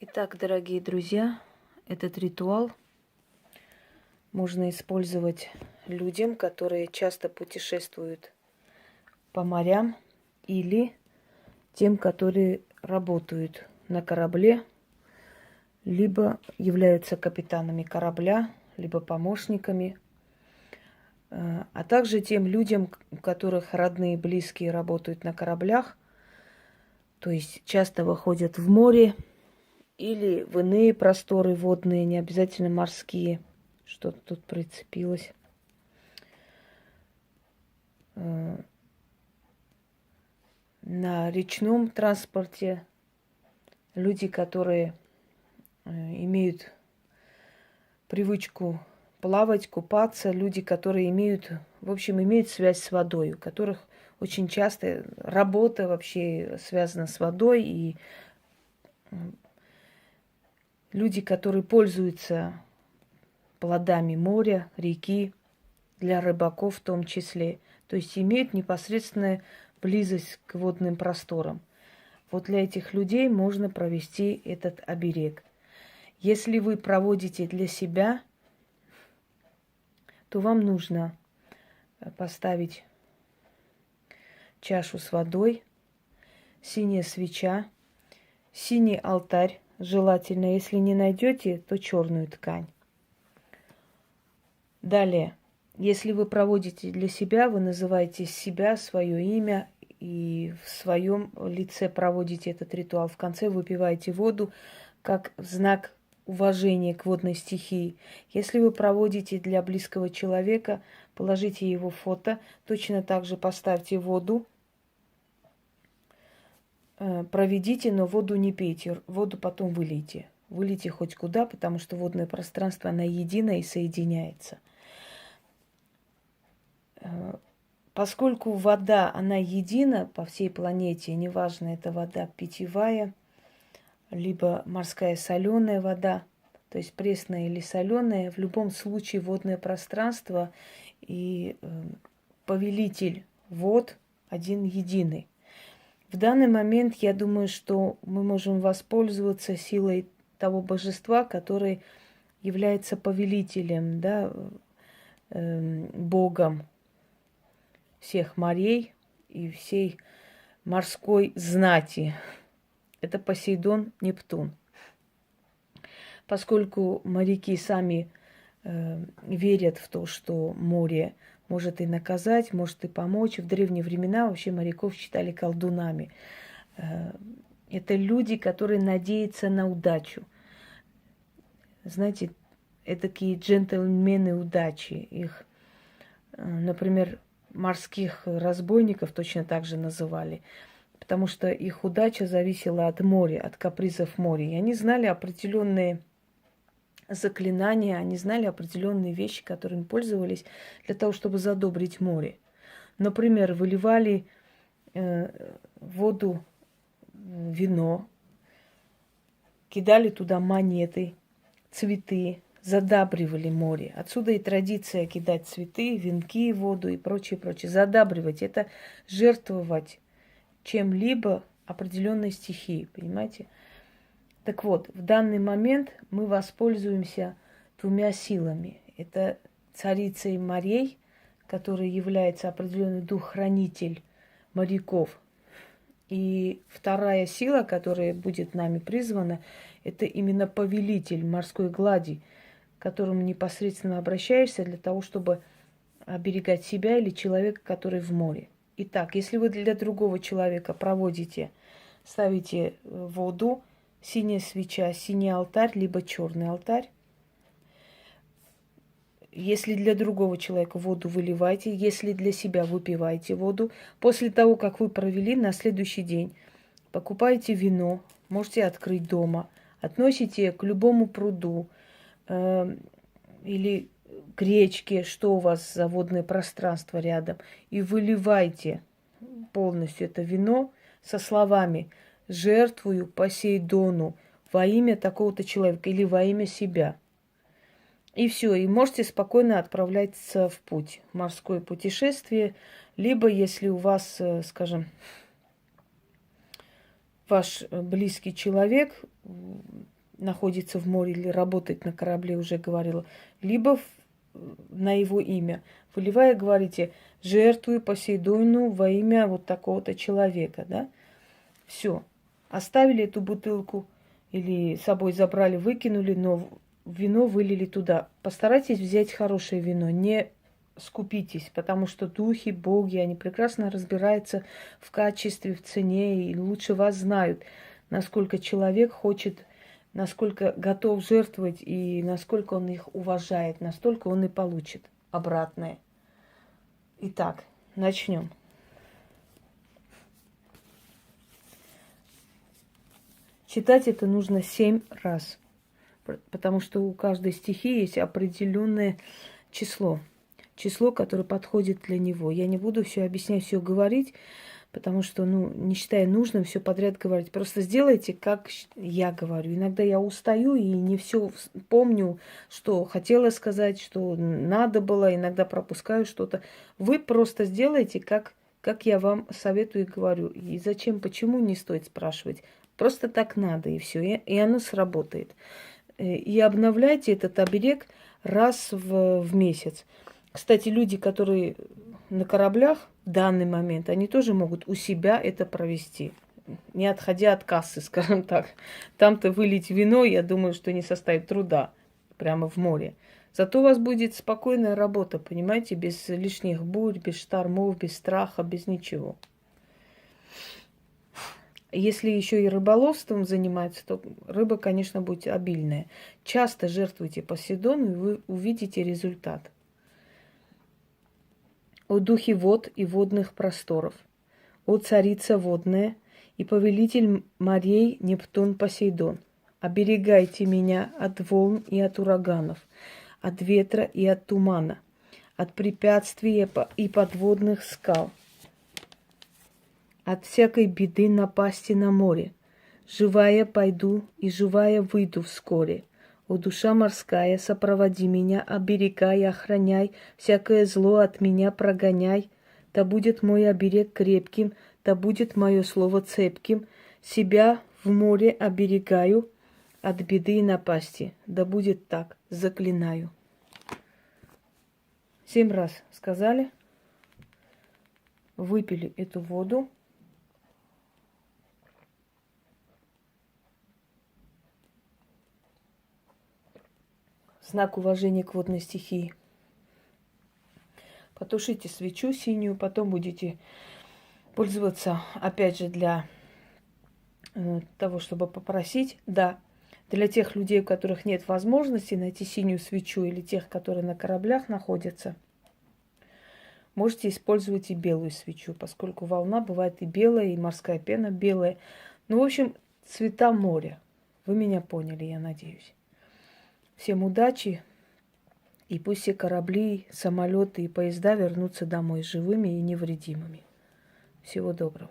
Итак, дорогие друзья, этот ритуал можно использовать людям, которые часто путешествуют по морям, или тем, которые работают на корабле, либо являются капитанами корабля, либо помощниками, а также тем людям, у которых родные и близкие работают на кораблях, то есть часто выходят в море или в иные просторы водные, не обязательно морские. Что-то тут прицепилось. На речном транспорте люди, которые имеют привычку плавать, купаться, люди, которые имеют, в общем, имеют связь с водой, у которых очень часто работа вообще связана с водой, и люди, которые пользуются плодами моря, реки, для рыбаков в том числе, то есть имеют непосредственную близость к водным просторам. Вот для этих людей можно провести этот оберег. Если вы проводите для себя, то вам нужно поставить чашу с водой, синяя свеча, синий алтарь, желательно, если не найдете, то черную ткань. Далее, если вы проводите для себя, вы называете себя, свое имя, и в своем лице проводите этот ритуал. В конце выпиваете воду как знак уважения к водной стихии. Если вы проводите для близкого человека, положите его фото, точно так же поставьте воду, проведите, но воду не пейте, воду потом вылейте. Вылейте хоть куда, потому что водное пространство, оно едино и соединяется. Поскольку вода, она едина по всей планете, неважно, это вода питьевая, либо морская соленая вода, то есть пресная или соленая, в любом случае водное пространство и повелитель вод один единый. В данный момент я думаю, что мы можем воспользоваться силой того божества, который является повелителем, да, Богом всех морей и всей морской знати. Это Посейдон Нептун. Поскольку моряки сами верят в то, что море может и наказать, может и помочь. В древние времена вообще моряков считали колдунами. Это люди, которые надеются на удачу. Знаете, такие джентльмены удачи. Их, например, морских разбойников точно так же называли, потому что их удача зависела от моря, от капризов моря. И они знали определенные заклинания, они знали определенные вещи, которыми пользовались для того, чтобы задобрить море. Например, выливали в воду вино, кидали туда монеты, цветы, задабривали море. Отсюда и традиция кидать цветы, венки в воду и прочее, прочее. Задабривать – это жертвовать чем-либо определенной стихии, понимаете? Так вот, в данный момент мы воспользуемся двумя силами. Это царицей морей, которая является определенный дух-хранитель моряков. И вторая сила, которая будет нами призвана, это именно повелитель морской глади, к которому непосредственно обращаешься для того, чтобы оберегать себя или человека, который в море. Итак, если вы для другого человека проводите, ставите воду, синяя свеча, синий алтарь, либо черный алтарь. Если для другого человека воду выливайте, если для себя выпиваете воду. После того, как вы провели, на следующий день покупаете вино, можете открыть дома, относите к любому пруду или к речке, что у вас за водное пространство рядом, и выливайте полностью это вино со словами «жертвую Посейдону во имя такого-то человека» или «во имя себя». И все, и можете спокойно отправляться в путь, в морское путешествие, либо если у вас, скажем, ваш близкий человек находится в море или работает на корабле, уже говорила, либо на его имя. Выливая, говорите, жертвую Посейдону во имя вот такого-то человека, да? Все. Оставили эту бутылку или с собой забрали, выкинули, но вино вылили туда. Постарайтесь взять хорошее вино, не скупитесь, потому что духи, боги, они прекрасно разбираются в качестве, в цене и лучше вас знают, насколько человек хочет, насколько готов жертвовать и насколько он их уважает, настолько он и получит обратное. Итак, начнем. Читать это нужно 7 раз, потому что у каждой стихи есть определенное число. Число, которое подходит для него. Я не буду все объяснять, все говорить, потому что, не считаю нужным все подряд говорить. Просто сделайте, как я говорю. Иногда я устаю и не все помню, что хотела сказать, что надо было, иногда пропускаю что-то. Вы просто сделайте, как я вам советую и говорю. И зачем, почему, не стоит спрашивать. Просто так надо, и все, и оно сработает. И обновляйте этот оберег раз в месяц. Кстати, люди, которые на кораблях в данный момент, они тоже могут у себя это провести, не отходя от кассы, скажем так. Там-то вылить вино, я думаю, что не составит труда прямо в море. Зато у вас будет спокойная работа, понимаете, без лишних бурь, без штормов, без страха, без ничего. Если еще и рыболовством занимаются, то рыба, конечно, будет обильная. Часто жертвуйте Посейдону, и вы увидите результат. О духе вод и водных просторов, о царица водная и повелитель морей Нептун Посейдон, оберегайте меня от волн и от ураганов, от ветра и от тумана, от препятствий и подводных скал, от всякой беды напасти на море. Живая пойду и живая выйду вскоре. О, душа морская, сопроводи меня, оберегай, охраняй, всякое зло от меня прогоняй. Да будет мой оберег крепким, да будет мое слово цепким. Себя в море оберегаю от беды и напасти. Да будет так, заклинаю. 7 раз сказали, выпили эту воду. Знак уважения к водной стихии. Потушите свечу синюю, потом будете пользоваться, опять же, для того, чтобы попросить. Да, для тех людей, у которых нет возможности найти синюю свечу, или тех, которые на кораблях находятся, можете использовать и белую свечу, поскольку волна бывает и белая, и морская пена белая. Ну, в общем, цвета моря. Вы меня поняли, я надеюсь. Всем удачи, и пусть все корабли, самолеты и поезда вернутся домой живыми и невредимыми. Всего доброго.